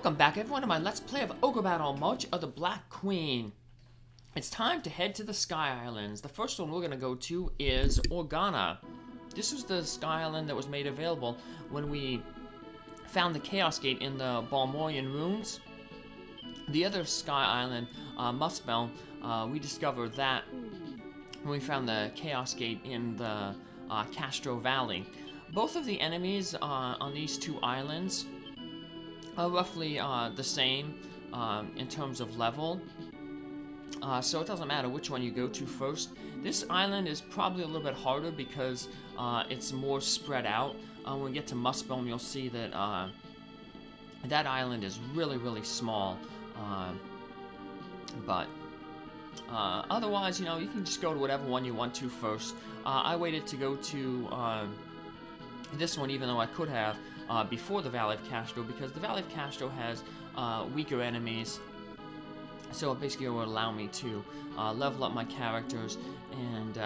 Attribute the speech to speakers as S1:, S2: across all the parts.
S1: Welcome back everyone to my Let's Play of Ogre Battle, March of the Black Queen. It's time to head to the Sky Islands. The first one we're going to go to is Organa. This was the Sky Island that was made available when we found the Chaos Gate in the Balmorian Ruins. The other Sky Island, Muspelm, we discovered that when we found the Chaos Gate in the Kastro Valley. Both of the enemies on these two islands are roughly the same in terms of level, so it doesn't matter which one you go to first. This island is probably a little bit harder because it's more spread out. When we get to Muspelm, you'll see that that island is really small, but otherwise, you know, you can just go to whatever one you want to first. I waited to go to this one, even though I could have before the Valley of Kastro, because the Valley of Kastro has weaker enemies, so it basically will allow me to level up my characters. And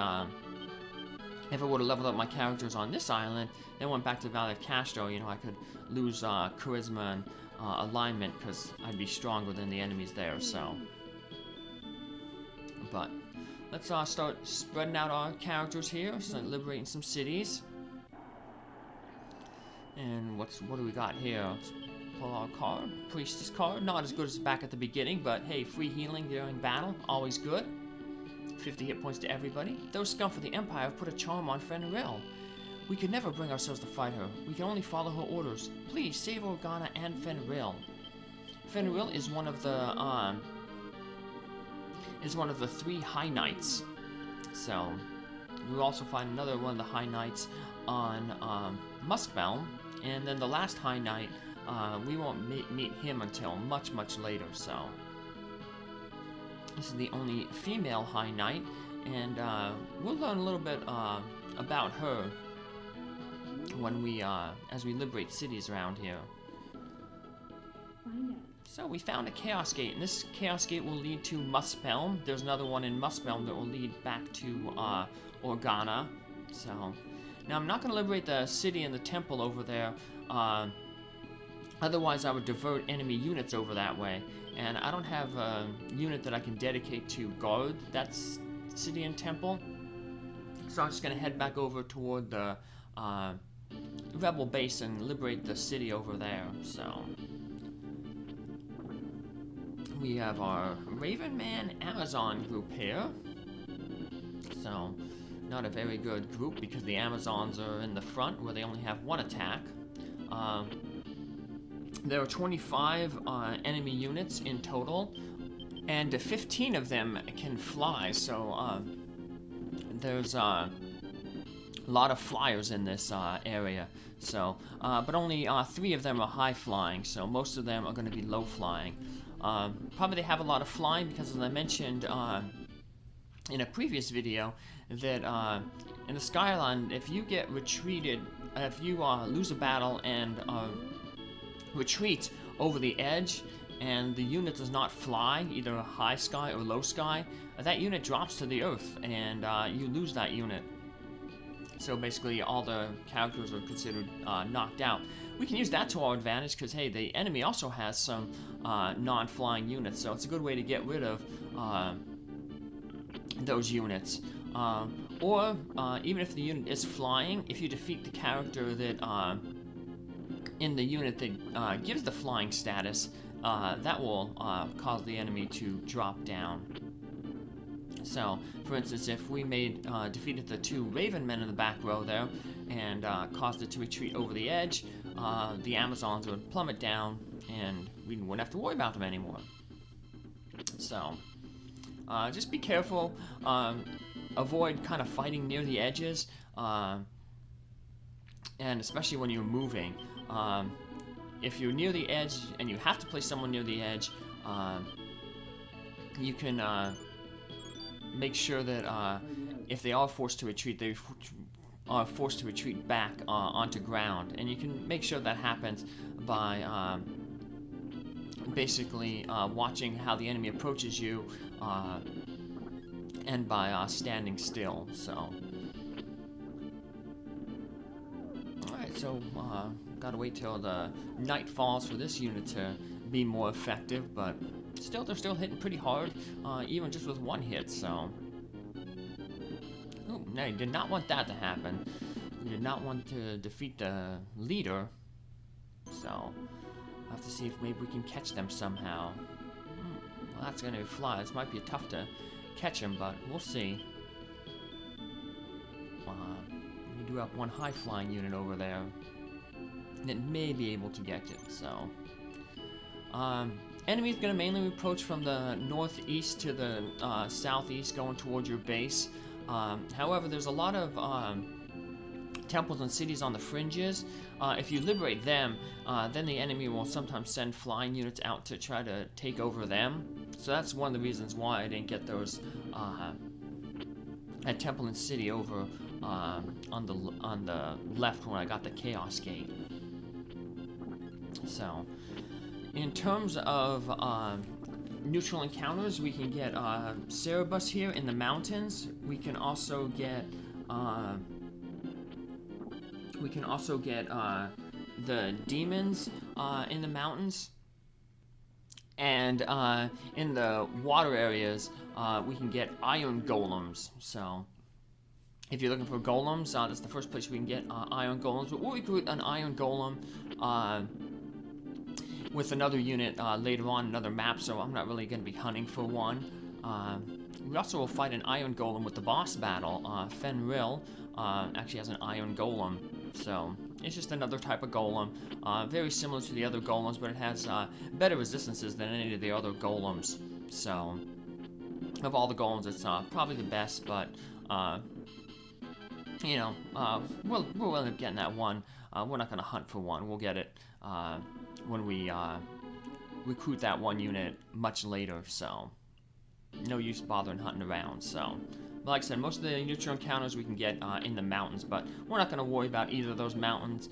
S1: if I would have leveled up my characters on this island, then went back to the Valley of Kastro, you know, I could lose charisma and alignment because I'd be stronger than the enemies there. So, but let's start spreading out our characters here, start liberating some cities. And what do we got here? Let's pull our card. Priestess card. Not as good as back at the beginning, but hey, free healing during battle, always good. 50 hit points to everybody. Those scum for the Empire have put a charm on Fenrir. We could never bring ourselves to fight her. We can only follow her orders. Please save Organa and Fenrir. Fenrir is one of the 3 High Knights. So we'll also find another one of the High Knights on Muspelm. And then the last High Knight, we won't meet him until much later, so. This is the only female High Knight, and we'll learn a little bit about her when we, as we liberate cities around here. So we found a Chaos Gate, and this Chaos Gate will lead to Muspelm. There's another one in Muspelm that will lead back to Organa, so. Now, I'm not going to liberate the city and the temple over there, otherwise I would divert enemy units over that way, and I don't have a unit that I can dedicate to guard that city and temple, so I'm just going to head back over toward the rebel base and liberate the city over there. So we have our Raven Man Amazon group here, so not a very good group because the Amazons are in the front where they only have 1 attack. There are 25 enemy units in total, and 15 of them can fly, so there's a lot of flyers in this area. So, but only 3 of them are high flying, so most of them are going to be low flying. Probably they have a lot of flying because, as I mentioned in a previous video, that in the Sky Island, if you get retreated, if you lose a battle and retreat over the edge, and the unit does not fly, either a high sky or low sky, that unit drops to the earth, and you lose that unit. So basically, all the characters are considered knocked out. We can use that to our advantage because, hey, the enemy also has some non-flying units, so it's a good way to get rid of those units. Or even if the unit is flying, if you defeat the character that in the unit that gives the flying status, that will cause the enemy to drop down. So, for instance, if we defeated the 2 Raven Men in the back row there and caused it to retreat over the edge, the Amazons would plummet down and we wouldn't have to worry about them anymore. So, just be careful. Avoid kind of fighting near the edges, and especially when you're moving. If you're near the edge and you have to place someone near the edge, you can make sure that if they are forced to retreat, they are forced to retreat back onto ground, and you can make sure that happens by basically watching how the enemy approaches you, and by standing still. So, alright, so Gotta wait till the night falls for this unit to be more effective, but still, they're still hitting pretty hard, even just with one hit, so... Oh, no, you did not want that to happen. You did not want to defeat the leader, so... I'll have to see if maybe we can catch them somehow. Well, that's gonna fly. This might be tough to catch him, but we'll see. We do have one high-flying unit over there that may be able to get it, so... Enemy's gonna mainly approach from the northeast to the southeast, going towards your base. However, there's a lot of temples and cities on the fringes. If you liberate them, then the enemy will sometimes send flying units out to try to take over them. So that's one of the reasons why I didn't get those at Temple and City over on the left when I got the Chaos Gate. So, in terms of neutral encounters, we can get Cerebus here in the mountains. We can also get the demons in the mountains, and in the water areas we can get iron golems. So if you're looking for golems, that's the first place we can get iron golems. But we'll recruit an iron golem with another unit later on, another map, so I'm not really going to be hunting for one. We also will fight an iron golem with the boss battle. Fenril actually has an iron golem, so it's just another type of golem. Very similar to the other golems, but it has better resistances than any of the other golems. So, of all the golems, it's probably the best, but, you know, we'll end up getting that one. We're not going to hunt for one. We'll get it when we recruit that one unit much later, so no use bothering hunting around. So, like I said, most of the neutral encounters we can get in the mountains, but we're not going to worry about either of those mountains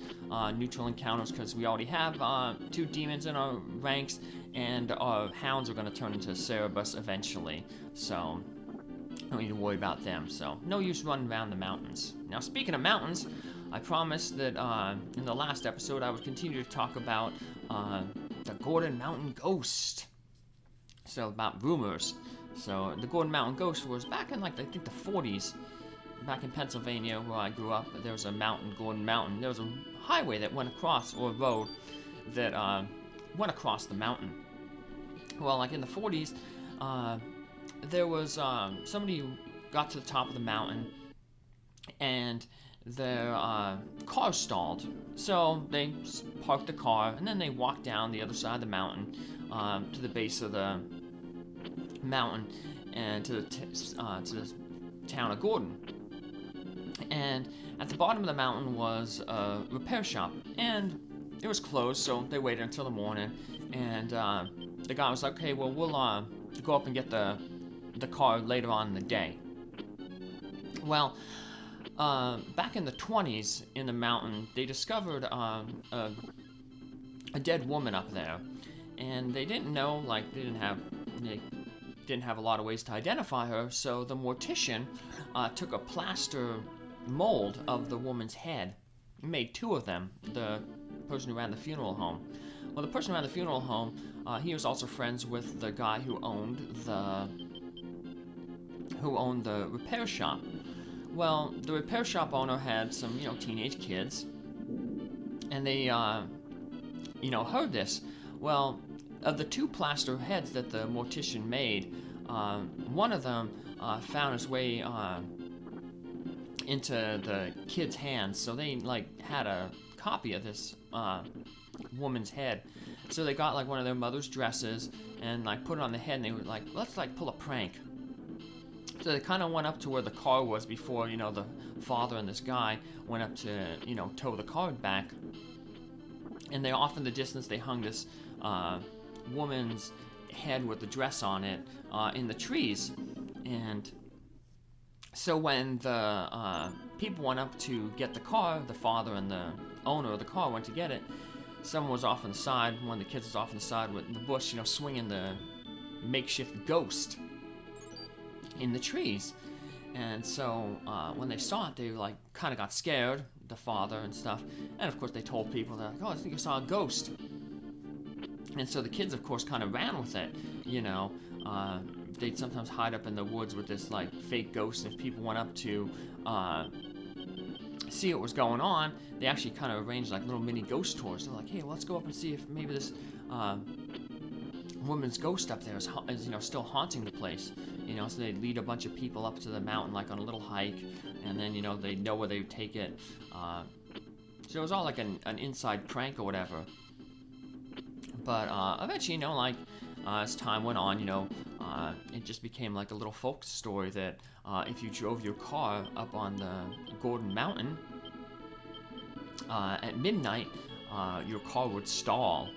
S1: neutral encounters because we already have 2 demons in our ranks, and our hounds are going to turn into Cerebus eventually, so don't need to worry about them. So no use running around the mountains. Now, speaking of mountains, I promised that in the last episode I would continue to talk about the Gordon Mountain Ghost. So, about rumors. So, the Gordon Mountain Ghost was back in, like, I think the 40s. Back in Pennsylvania, where I grew up, there was a mountain, Gordon Mountain. There was a highway that went across, or a road, that went across the mountain. Well, like, in the 40s, there was somebody who got to the top of the mountain, and their car stalled. So they parked the car, and then they walked down the other side of the mountain to the base of the mountain and to the town of Gordon. And at the bottom of the mountain was a repair shop, and it was closed, so they waited until the morning. And the guy was like, "Okay, well, we'll go up and get the car later on in the day." Well, back in the 20s in the mountain, they discovered a dead woman up there, and they didn't know, like, they didn't have a lot of ways to identify her. So the mortician took a plaster mold of the woman's head, made 2 of them. The person who ran the funeral home. Well, the person who ran the funeral home, he was also friends with the guy who owned the repair shop. Well, the repair shop owner had some, teenage kids, and they, heard this. Well, of the 2 plaster heads that the mortician made, one of them found his way into the kid's hands, so they, had a copy of this woman's head. So they got, one of their mother's dresses and, put it on the head, and they were like, let's, pull a prank. So they kind of went up to where the car was before, the father and this guy went up to, tow the car back. And they off in the distance, they hung this woman's head with the dress on it in the trees. And so when the people went up to get the car, the father and the owner of the car went to get it, someone was off on the side, one of the kids was off on the side with the bush, swinging the makeshift ghost in the trees. And so when they saw it, they kind of got scared. the father and stuff. And of course they told people, they're like, oh, I think I saw a ghost. And so the kids, of course, kind of ran with it, you know. They'd sometimes hide up in the woods with this, like, fake ghost. And if people went up to see what was going on, they actually kind of arranged, like, little mini ghost tours. They're like, hey, let's go up and see if maybe this woman's ghost up there is, you know, still haunting the place. You know, so they'd lead a bunch of people up to the mountain, like, on a little hike. And then, you know, they'd know where they would take it. So it was all like an inside prank or whatever. But eventually, you know, like, as time went on, you know, it just became like a little folk story that if you drove your car up on the Gordon Mountain at midnight, your car would stall.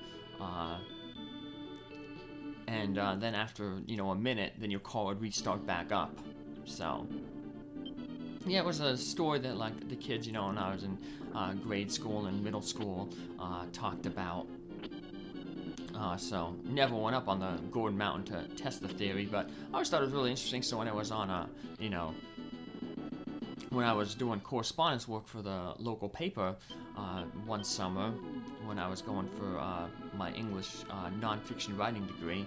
S1: And then after, you know, a minute, then your car would restart back up. So, yeah, it was a story that, like, the kids, you know, when I was in grade school and middle school, talked about. So never went up on the Gordon Mountain to test the theory, but I always thought it was really interesting. So when I was on you know, when I was doing correspondence work for the local paper one summer, when I was going for my English nonfiction writing degree,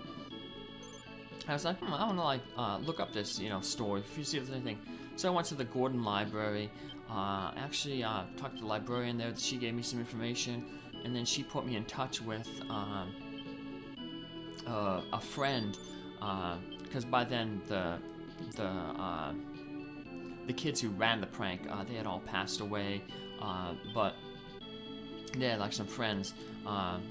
S1: I was like, I want to, like, look up this, you know, story, if you see if there's anything. So I went to the Gordon Library. Actually talked to the librarian there. She gave me some information, and then she put me in touch with a friend, because by then the kids who ran the prank, they had all passed away, but they had, like, some friends,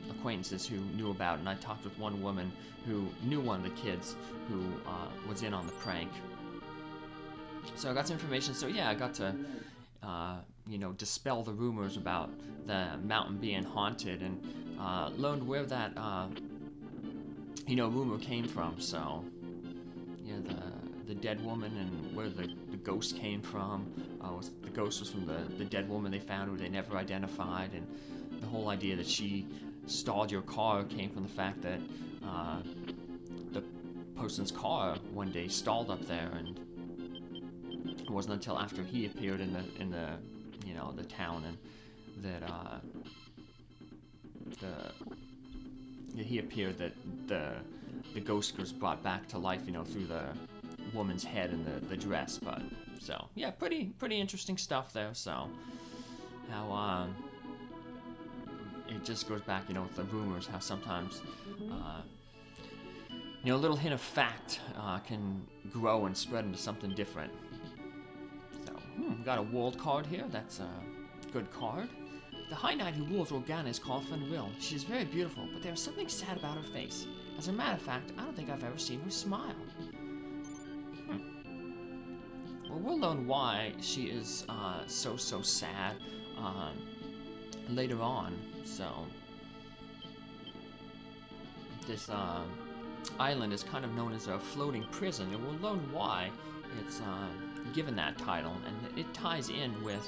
S1: acquaintances who knew about it, and I talked with one woman who knew one of the kids who was in on the prank. So I got some information. So yeah, I got to you know, dispel the rumors about the mountain being haunted, and learned where that you know, rumor came from. So yeah, the dead woman and where the ghost came from. The ghost was from the dead woman they found, who they never identified, and the whole idea that she stalled your car came from the fact that the person's car one day stalled up there, and it wasn't until after he appeared in the you know, the town, and that he appeared, that the ghost was brought back to life, you know, through the woman's head and the dress. But so yeah, pretty interesting stuff there. So how it just goes back, you know, with the rumors, how sometimes you know, a little hint of fact can grow and spread into something different. So we got a world card here. That's a good card. The High Knight who rules Organa is called Fenrir. She is very beautiful, but there is something sad about her face. As a matter of fact, I don't think I've ever seen her smile. Well, we'll learn why she is so sad later on. So this island is kind of known as a floating prison, and we'll learn why it's given that title, and it ties in with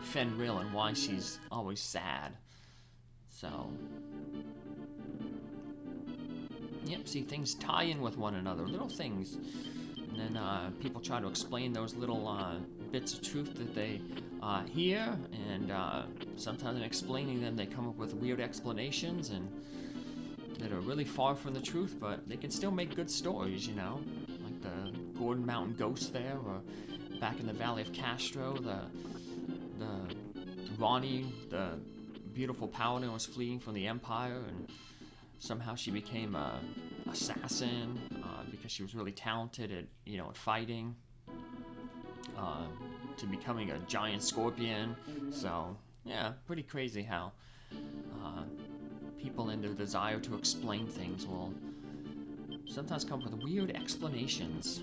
S1: Fenrir and why she's always sad. So yep, see, things tie in with one another, little things, and then people try to explain those little bits of truth that they hear, and sometimes in explaining them they come up with weird explanations and that are really far from the truth, but they can still make good stories, you know, like the Gordon Mountain ghost there, or back in the Valley of Kastro, the Ronnie, the beautiful paladin, was fleeing from the Empire, and somehow she became a assassin because she was really talented at, you know, at fighting, to becoming a giant scorpion. So yeah, pretty crazy how people in their desire to explain things will sometimes come up with weird explanations.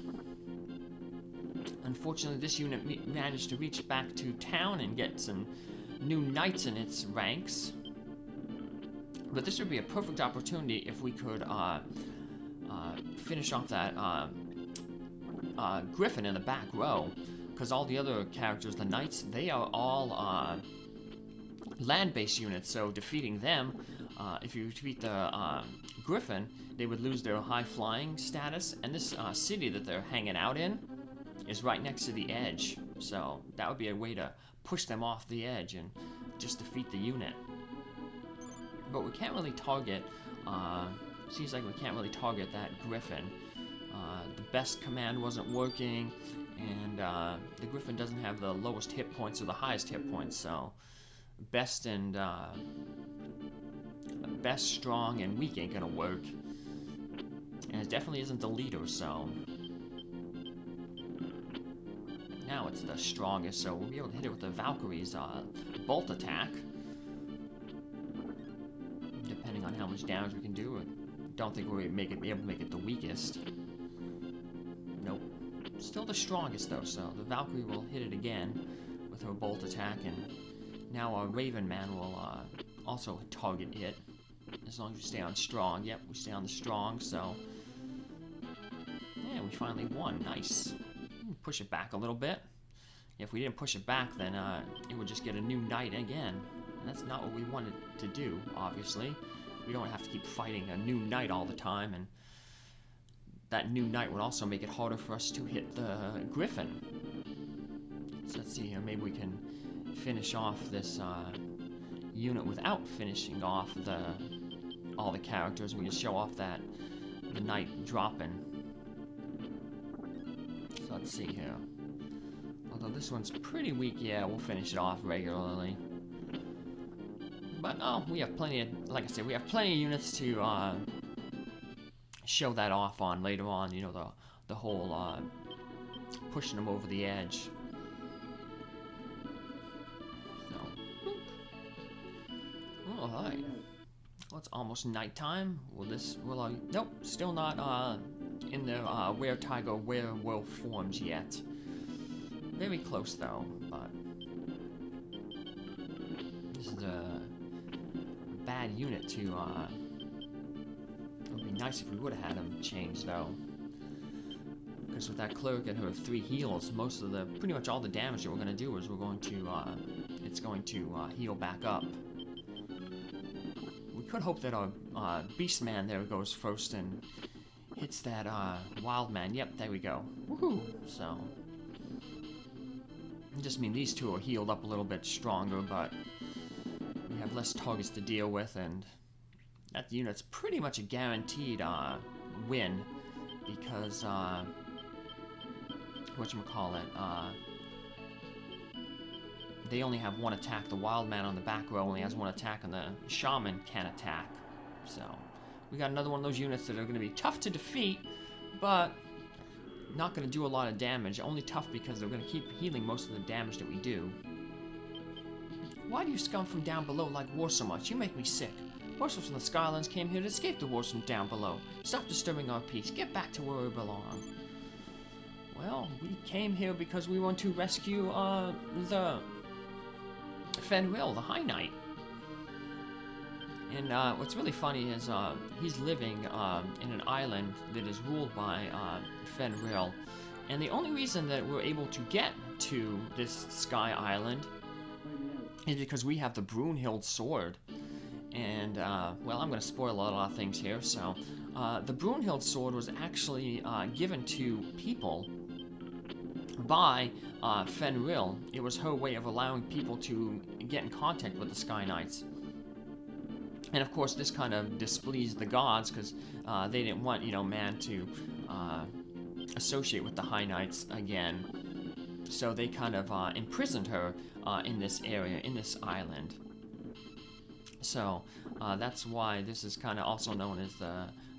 S1: Unfortunately, this unit managed to reach back to town and get some new knights in its ranks. But this would be a perfect opportunity if we could finish off that griffin in the back row, because all the other characters, the knights, they are all land-based units, so defeating them, if you defeat the griffin, they would lose their high-flying status, and this city that they're hanging out in is right next to the edge. So that would be a way to push them off the edge and just defeat the unit. But we can't really target, seems like we can't really target that Griffin. The best command wasn't working, and the Griffin doesn't have the lowest hit points or the highest hit points, so best, strong, and weak ain't gonna work. And it definitely isn't the leader, so now it's the strongest, so we'll be able to hit it with the Valkyrie's bolt attack. Depending on how much damage we can do. I don't think we'll be able to make it the weakest. Nope. Still the strongest though, so the Valkyrie will hit it again with her bolt attack, and now our Raven Man will also target it. As long as we stay on strong. Yep, we stay on the strong, so yeah, we finally won. Nice. Push it back a little bit. If we didn't push it back, then it would just get a new knight again. And that's not what we wanted to do, obviously. We don't have to keep fighting a new knight all the time, and that new knight would also make it harder for us to hit the Griffin. So let's see here, maybe we can finish off this unit without finishing off all the characters. We can show off the knight dropping. So let's see here. Although this one's pretty weak, yeah, we'll finish it off regularly. But we have plenty of, like I said, we have plenty of units to show that off on later on. You know, the whole pushing them over the edge. So, all right. Well, it's almost nighttime. Nope, still not in the were-tiger, werewolf forms yet. Very close though, but this is a bad unit to, it would be nice if we would have had him changed though. Because with that cleric and her 3 heals, pretty much all the damage that we're going to do is it's going to heal back up. We could hope that our Beastman there goes first and hits that Wild Man. Yep, there we go. Woohoo! So, I just mean these two are healed up a little bit stronger, but we have less targets to deal with, and that unit's pretty much a guaranteed win, because they only have 1 attack. The Wild Man on the back row only has 1 attack, and the Shaman can't attack. So we got another one of those units that are going to be tough to defeat, but not going to do a lot of damage. Only tough because they're going to keep healing most of the damage that we do. Why do you scum from down below like war so much? You make me sick. Horses from the Skylands came here to escape the wars from down below. Stop disturbing our peace. Get back to where we belong. Well, we came here because we want to rescue the Fenrir, the High Knight. And what's really funny is he's living in an island that is ruled by Fenrir. And the only reason that we're able to get to this Sky Island is because we have the Brunhild sword. And, well, I'm going to spoil a lot of things here. So, the Brunhild sword was actually given to people by Fenrir. It was her way of allowing people to get in contact with the Sky Knights. And of course, this kind of displeased the gods, because they didn't want, man to associate with the High Knights again. So they kind of imprisoned her in this area, in this island. So that's why this is kind of also known as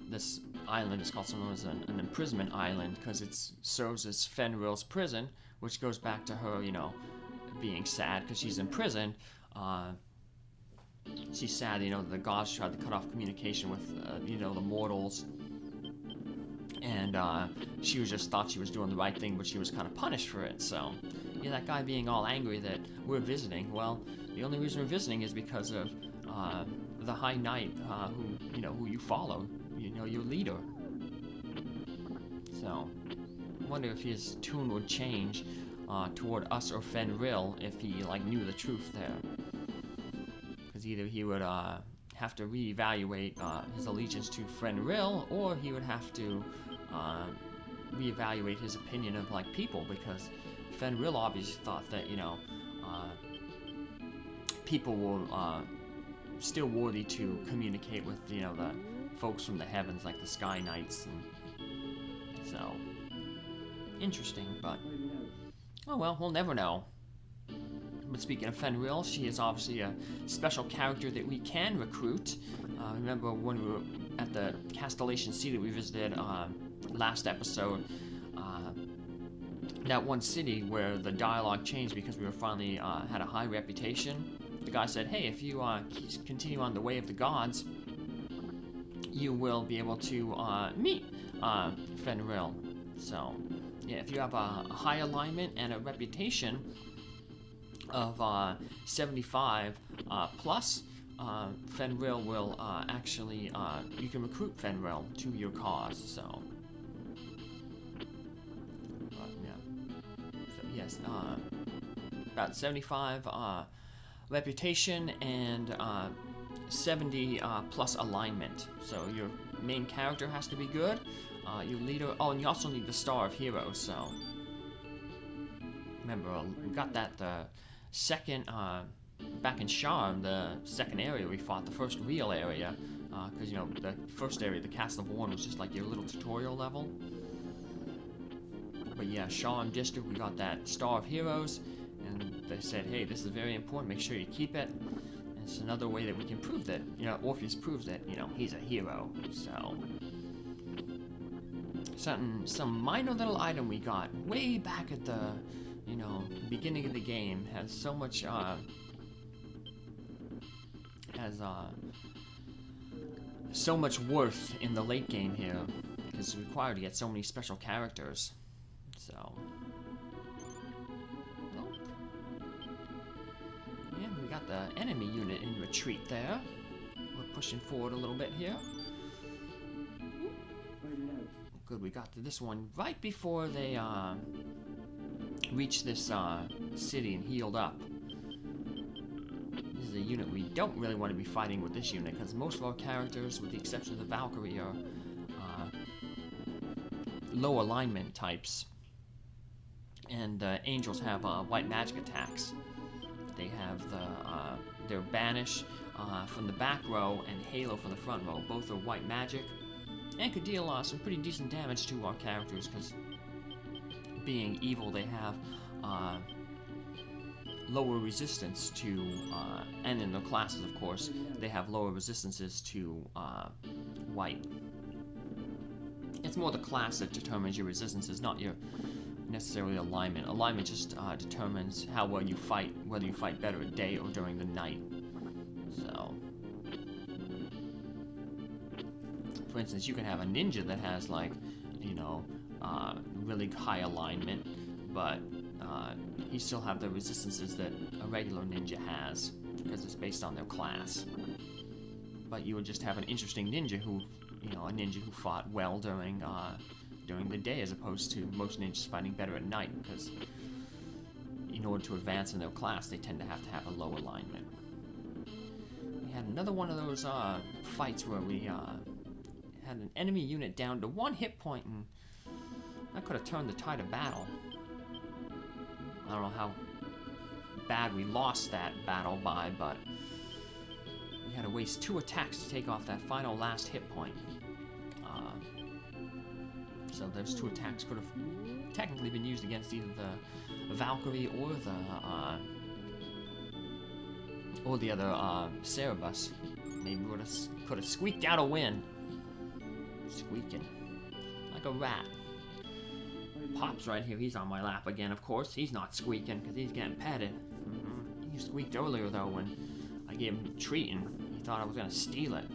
S1: this island is also known as an imprisonment island, because it serves as Fenrir's prison, which goes back to her, being sad because she's in prison. She's sad, the gods tried to cut off communication with, the mortals. And she just thought she was doing the right thing, but she was kind of punished for it. So, that guy being all angry that we're visiting, well, the only reason we're visiting is because of the High Knight who you follow, your leader. So, I wonder if his tune would change toward us or Fenrir if he, knew the truth there. Because either he would have to reevaluate his allegiance to Fenrir, or he would have to reevaluate his opinion of, people, because Fenrir obviously thought that, people were still worthy to communicate with, the folks from the heavens, like the Sky Knights, and so interesting, but oh well, we'll never know. But speaking of Fenrir, she is obviously a special character that we can recruit. Remember when we were at the Castellation Sea that we visited last episode, that one city where the dialogue changed because we were finally had a high reputation. The guy said, hey, if you continue on the way of the gods, you will be able to meet Fenrir. So, yeah, if you have a high alignment and a reputation of 75 plus, Fenrir will actually, you can recruit Fenrir to your cause, so. Yes, about 75 reputation and 70 plus alignment. So your main character has to be good. Your leader. Oh, and you also need the Star of Heroes. So remember, we got that the second back in Charm, the second area we fought, the first real area, because the first area, the Castle of Warren, was just like your little tutorial level. But yeah, Charm District, we got that Star of Heroes, and they said, hey, this is very important, make sure you keep it. And it's another way that we can prove that, Orpheus proves that, he's a hero, so. Some minor little item we got way back at the, beginning of the game has so much, so much worth in the late game here, because it's required to get so many special characters. So, yeah, we got the enemy unit in retreat there. We're pushing forward a little bit here. Good, we got to this one right before they reached this city and healed up. This is a unit we don't really want to be fighting with this unit, because most of our characters, with the exception of the Valkyrie, are low alignment types. And angels have white magic attacks. They have their Banish from the back row and Halo from the front row. Both are white magic and could deal some pretty decent damage to our characters, because being evil, they have lower resistance to, and in their classes, of course, they have lower resistances to white. It's more the class that determines your resistances, not your necessarily alignment. Alignment just determines how well you fight, whether you fight better at day or during the night. So, for instance, you can have a ninja that has really high alignment, but he still have the resistances that a regular ninja has, because it's based on their class. But you would just have an interesting ninja who, a ninja who fought well during the day, as opposed to most ninjas fighting better at night, because in order to advance in their class, they tend to have a low alignment. We had another one of those fights where we had an enemy unit down to 1 hit point, and that could have turned the tide of battle. I don't know how bad we lost that battle by, but we had to waste 2 attacks to take off that final last hit point. So those 2 attacks could have technically been used against either the Valkyrie or the other Cerebus. Maybe we could have squeaked out a win. Squeaking like a rat. Pop's right here. He's on my lap again. Of course, he's not squeaking because he's getting petted. He squeaked earlier though when I gave him a treat, and he thought I was gonna steal it.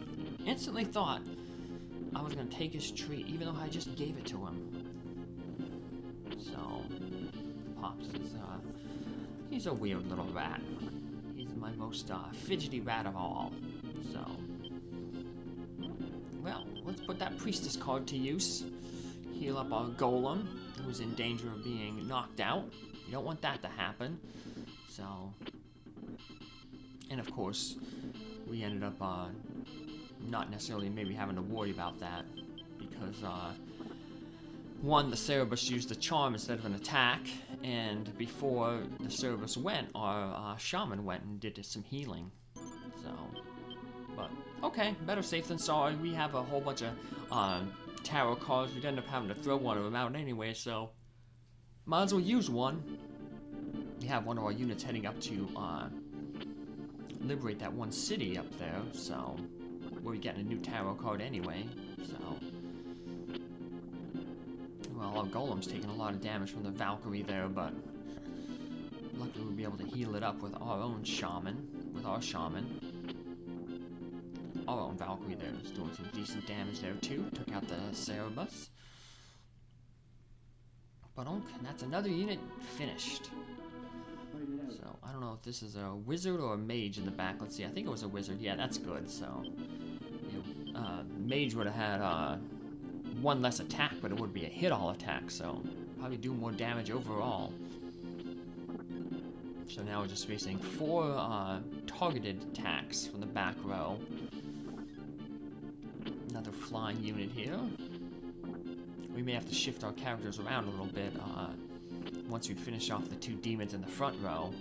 S1: Instantly thought I was gonna take his treat, even though I just gave it to him. So, Pops is, he's a weird little rat. He's my most, fidgety rat of all. So, well, let's put that Priestess card to use. Heal up our Golem, who's in danger of being knocked out. You don't want that to happen. So, and of course, we ended up, not necessarily maybe having to worry about that, because one, the Cerberus used the charm instead of an attack, and before the Cerberus went, our shaman went and did some healing. So, but okay, better safe than sorry. We have a whole bunch of tarot cards. We'd end up having to throw one of them out anyway, so might as well use one. We have one of our units heading up to liberate that one city up there, so we're getting a new tarot card anyway. So, well, our golem's taking a lot of damage from the Valkyrie there, but luckily we'll be able to heal it up with our own shaman, Our own Valkyrie there is doing some decent damage there too. Took out the Cerberus. But that's another unit finished. So, I don't know if this is a wizard or a mage in the back. Let's see, I think it was a wizard. Yeah, that's good, so... mage would have had one less attack, but it would be a hit-all attack, so probably do more damage overall. So now we're just facing 4 targeted attacks from the back row. Another flying unit here. We may have to shift our characters around a little bit once we finish off the 2 demons in the front row.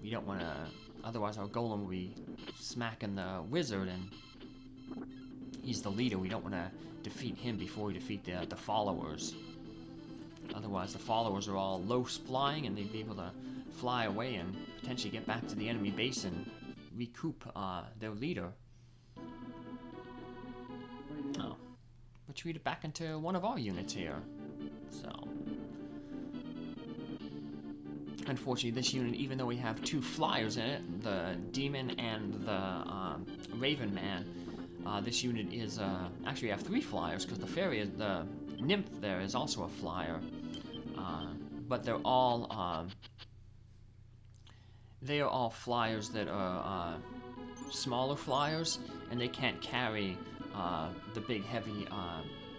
S1: We don't want to... Otherwise our golem will be smacking the wizard, and he's the leader. We don't want to defeat him before we defeat the followers. Otherwise the followers are all low flying, and they'd be able to fly away and potentially get back to the enemy base and recoup their leader. Oh. Retreat it back into one of our units here. So, unfortunately, this unit, even though we have 2 flyers in it, the demon and the raven man, this unit is actually we have 3 flyers because the fairy, the nymph there, is also a flyer. But they're all they are all flyers that are smaller flyers, and they can't carry the big heavy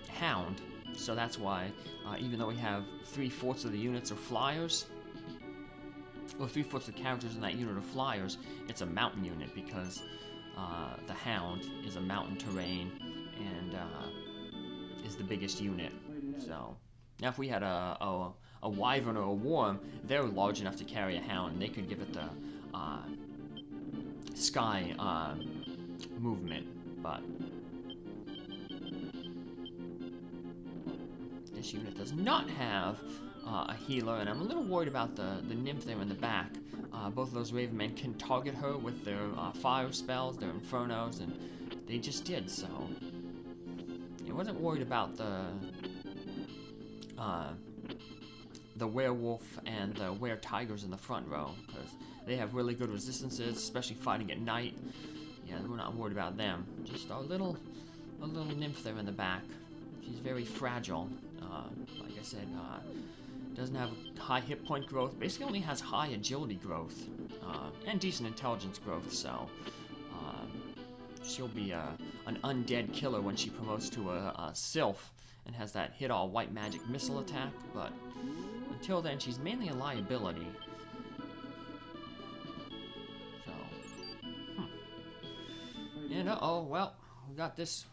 S1: hound, so that's why even though we have 3/4 of the units are flyers, or 3/4 of the characters in that unit are flyers, it's a mountain unit because the hound is a mountain terrain and is the biggest unit. So now if we had a wyvern or a worm, they're large enough to carry a hound, and they could give it the sky movement, but this unit does not have a healer, and I'm a little worried about the nymph there in the back. Both of those raven men can target her with their fire spells, their infernos, and they just did, so I wasn't worried about the werewolf and the were-tigers in the front row, because they have really good resistances, especially fighting at night. Yeah, we're not worried about them. Just a little nymph there in the back. She's very fragile. Like I said, doesn't have high hit point growth. Basically only has high agility growth and decent intelligence growth. So she'll be an undead killer when she promotes to a sylph and has that hit-all white magic missile attack. But until then, she's mainly a liability. So, and oh well, we got this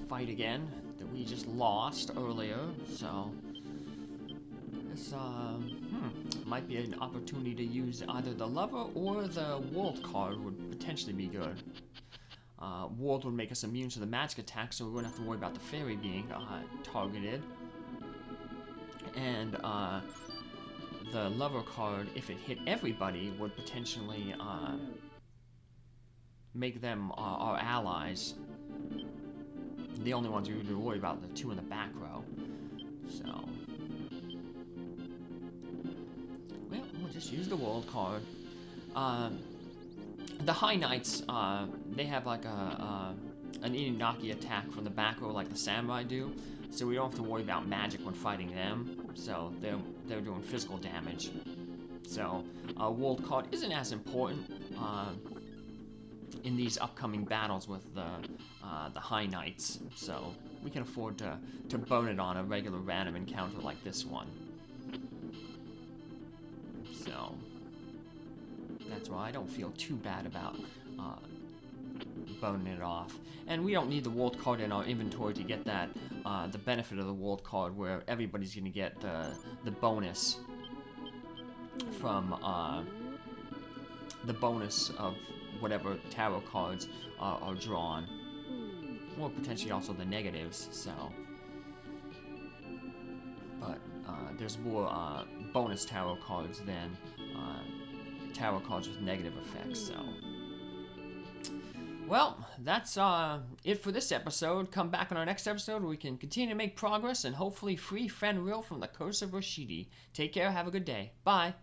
S1: fight again that we just lost earlier, so this might be an opportunity to use either the lover or the world card would potentially be good. World would make us immune to the magic attack, so we wouldn't have to worry about the fairy being targeted. And the lover card, if it hit everybody, would potentially make them our allies. The only ones we would worry about are the 2 in the back row. So, well, we'll just use the world card. The High Knights, they have like an Inunaki attack from the back row like the Samurai do, so we don't have to worry about magic when fighting them. So they're doing physical damage. So world card isn't as important in these upcoming battles with the High Knights, so we can afford to burn it on a regular random encounter like this one. So that's why I don't feel too bad about burning it off. And we don't need the world card in our inventory to get that, the benefit of the world card, where everybody's going to get the bonus from, the bonus of whatever tarot cards are drawn. Or potentially also the negatives, so. But there's more bonus tarot cards than tarot cards with negative effects, so. Well, that's it for this episode. Come back on our next episode where we can continue to make progress and hopefully free Fenrir from the curse of Rashidi. Take care, have a good day. Bye.